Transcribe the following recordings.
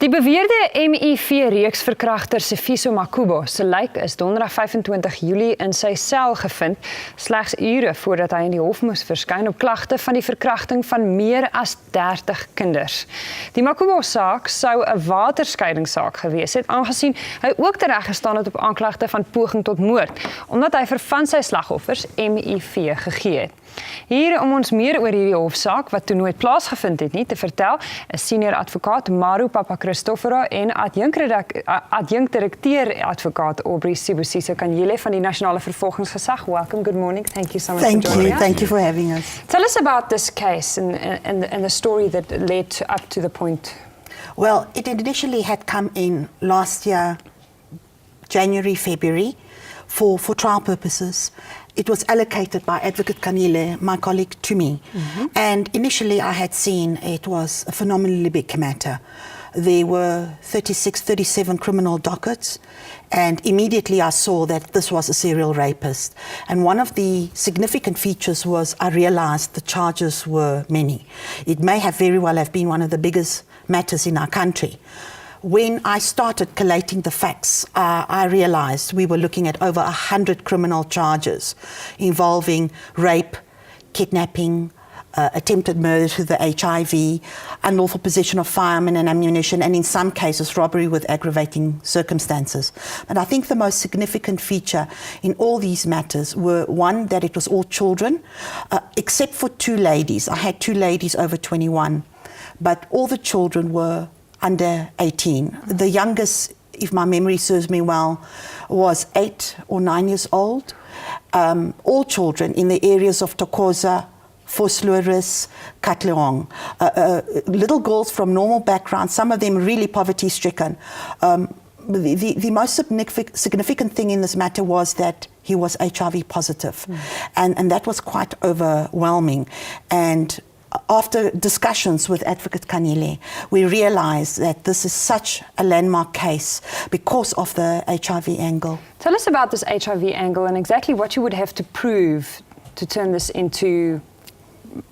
Die beweerde MIV-reeksverkragter Sfiso Makhubo se lijk is donderdag 25 Julie in sy sel gevind, slegs ure voordat hy in die hof moes verskyn op klagte van die verkrachting van meer as 30 kinders. Die Makhubo-saak sou 'n waterskeidingssaak gewees het, aangesien hy ook tereggestaan het op aanklagte van poging tot moord, omdat hy vir van sy slagoffers MIV gegee het. Hier om ons meer oor hierdie hofsaak, wat toe nooit plaasgevind het nie, te vertel, is senior advokate Maro Papachristoforou en adjunkt-direkteur advokate Aubrey Khanyile van die Nasionale Vervolgingsgesag. Welcome, good morning. Thank you so much for joining us. Thank you for having us. Tell us about this case and the story that led up to the point. Well, it initially had come in last year, January, February, for trial purposes. It was allocated by Advocate Khanyile, my colleague, to me. And initially I had seen it was a phenomenally big matter. There were 36, 37 criminal dockets, and immediately I saw that this was a serial rapist. And one of the significant features was I realized the charges were many. It may have very well have been one of the biggest matters in our country. When I started collating the facts, I realized we were looking at over 100 criminal charges involving rape, kidnapping, attempted murder through the HIV, unlawful possession of firearms and ammunition, and in some cases robbery with aggravating circumstances. But I think the most significant feature in all these matters were, one, that it was all children, except for two ladies. I had two ladies over 21, but all the children were under 18. The youngest, if my memory serves me well, was 8 or 9 years old. All children in the areas of Thokoza, Vosloorus, Katleong. Little girls from normal backgrounds, some of them really poverty-stricken. The most significant thing in this matter was that he was HIV positive. And that was quite overwhelming. And after discussions with Advocate Khanyile, we realized that this is such a landmark case because of the HIV angle. Tell us about this HIV angle and exactly what you would have to prove to turn this into,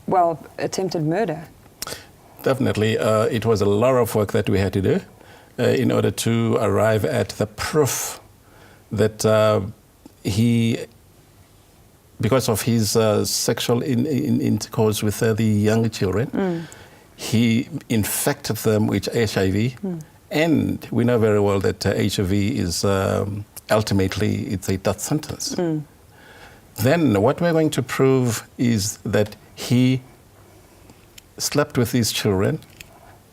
well, attempted murder. Definitely. It was a lot of work that we had to do in order to arrive at the proof that he, because of his sexual intercourse with the young children, he infected them with HIV. And we know very well that HIV is ultimately it's a death sentence. Then what we're going to prove is that he slept with these children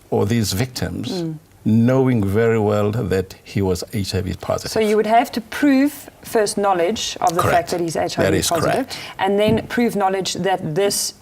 or these victims, knowing very well that he was HIV positive. So you would have to prove first knowledge of the fact that he's HIV positive, correct. And then prove knowledge that this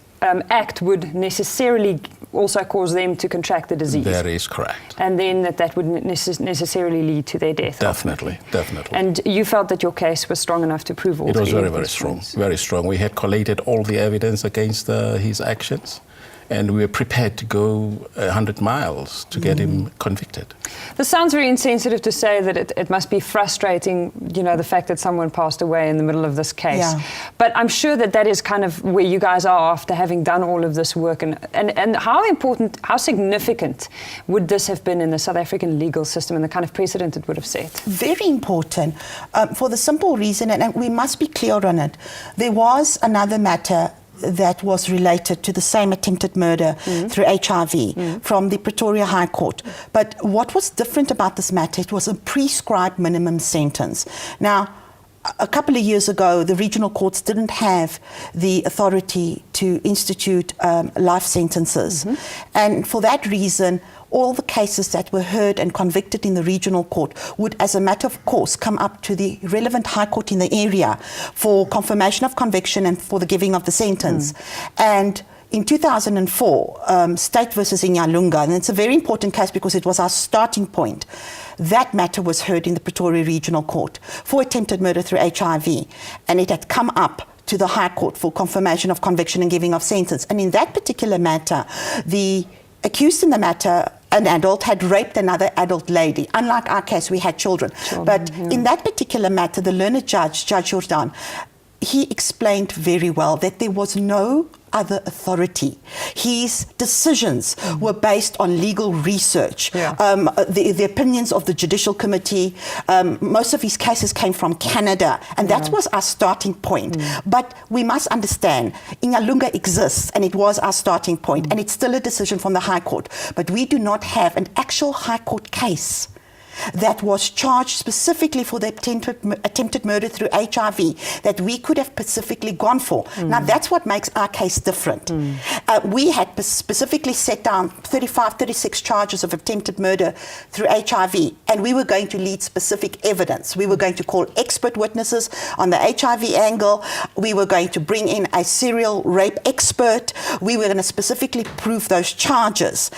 act would necessarily also cause them to contract the disease. That is correct. And then that would necessarily lead to their death. Definitely, definitely. And you felt that your case was strong enough to prove all it was three very strong, very strong. We had collated all the evidence against his actions, and we were prepared to go 100 miles to get him convicted. This sounds very insensitive to say that it must be frustrating, you know, the fact that someone passed away in the middle of this case. Yeah. But I'm sure that that is kind of where you guys are after having done all of this work. And how important, how significant would this have been in the South African legal system and the kind of precedent it would have set? Very important, for the simple reason, and we must be clear on it, there was another matter that was related to the same attempted murder through HIV from the Pretoria High Court. But what was different about this matter, it was a prescribed minimum sentence. Now, a couple of years ago, the regional courts didn't have the authority to institute life sentences. And for that reason, all the cases that were heard and convicted in the regional court would, as a matter of course, come up to the relevant high court in the area for confirmation of conviction and for the giving of the sentence. And in 2004, State versus Inyalunga, and it's a very important case because it was our starting point, that matter was heard in the Pretoria Regional Court for attempted murder through HIV, and it had come up to the High Court for confirmation of conviction and giving of sentence. And in that particular matter, the accused in the matter, an adult, had raped another adult lady. Unlike our case, we had children. But in that particular matter, the learned judge, Judge Jordan, he explained very well that there was no other authority. His decisions were based on legal research, the opinions of the Judicial Committee. Most of his cases came from Canada, and that was our starting point. But we must understand, Ingalunga exists, and it was our starting point, and it's still a decision from the High Court. But we do not have an actual High Court case that was charged specifically for the attempted murder through HIV that we could have specifically gone for. Now, that's what makes our case different. We had specifically set down 36 charges of attempted murder through HIV, and we were going to lead specific evidence. We were going to call expert witnesses on the HIV angle. We were going to bring in a serial rape expert. We were going to specifically prove those charges.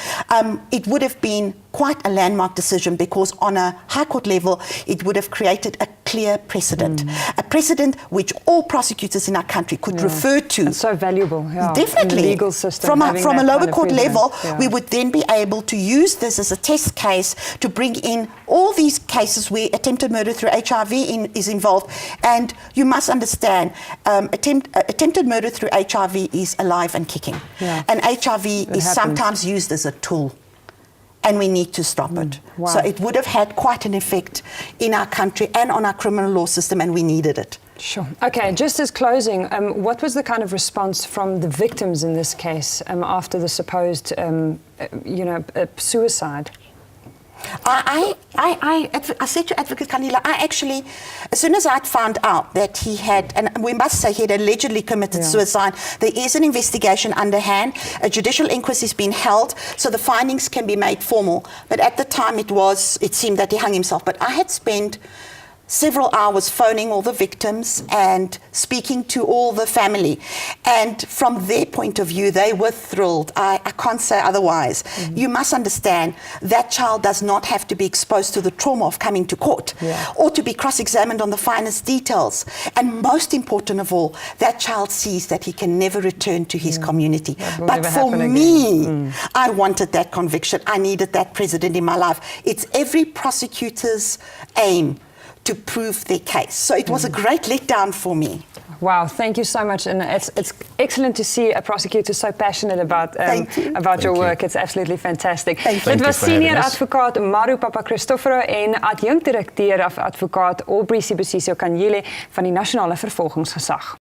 It would have been quite a landmark decision, because on a High Court level, it would have created a clear precedent. A precedent which all prosecutors in our country could refer to. It's so valuable, Definitely. in the legal system. From a lower court level, we would then be able to use this as a test case to bring in all these cases where attempted murder through HIV is involved. And you must understand, attempted murder through HIV is alive and kicking. And HIV is sometimes used as a tool. And we need to stop it. Wow. So it would have had quite an effect in our country and on our criminal law system, and we needed it. Sure. Okay, just as closing, what was the kind of response from the victims in this case after the supposed, suicide? I said to Advocate Khanyile, I actually, as soon as I'd found out that he had, and we must say he had allegedly committed suicide, there is an investigation underhand, a judicial inquest is being held, so the findings can be made formal. But at the time it seemed that he hung himself. But I had spent several hours phoning all the victims and speaking to all the family. And from their point of view, they were thrilled. I can't say otherwise. You must understand that child does not have to be exposed to the trauma of coming to court or to be cross-examined on the finest details. And most important of all, that child sees that he can never return to his community. But for me, I wanted that conviction. I needed that precedent in my life. It's every prosecutor's aim to prove their case. So it was a great letdown for me. Wow, thank you so much. And it's excellent to see a prosecutor so passionate about your work. It's absolutely fantastic. Dit was senior advokaat Maro Papachristoforou en adjunkt direkteur advokaat Aubrey Khanyile van die Nasionale Vervolgingsgesag.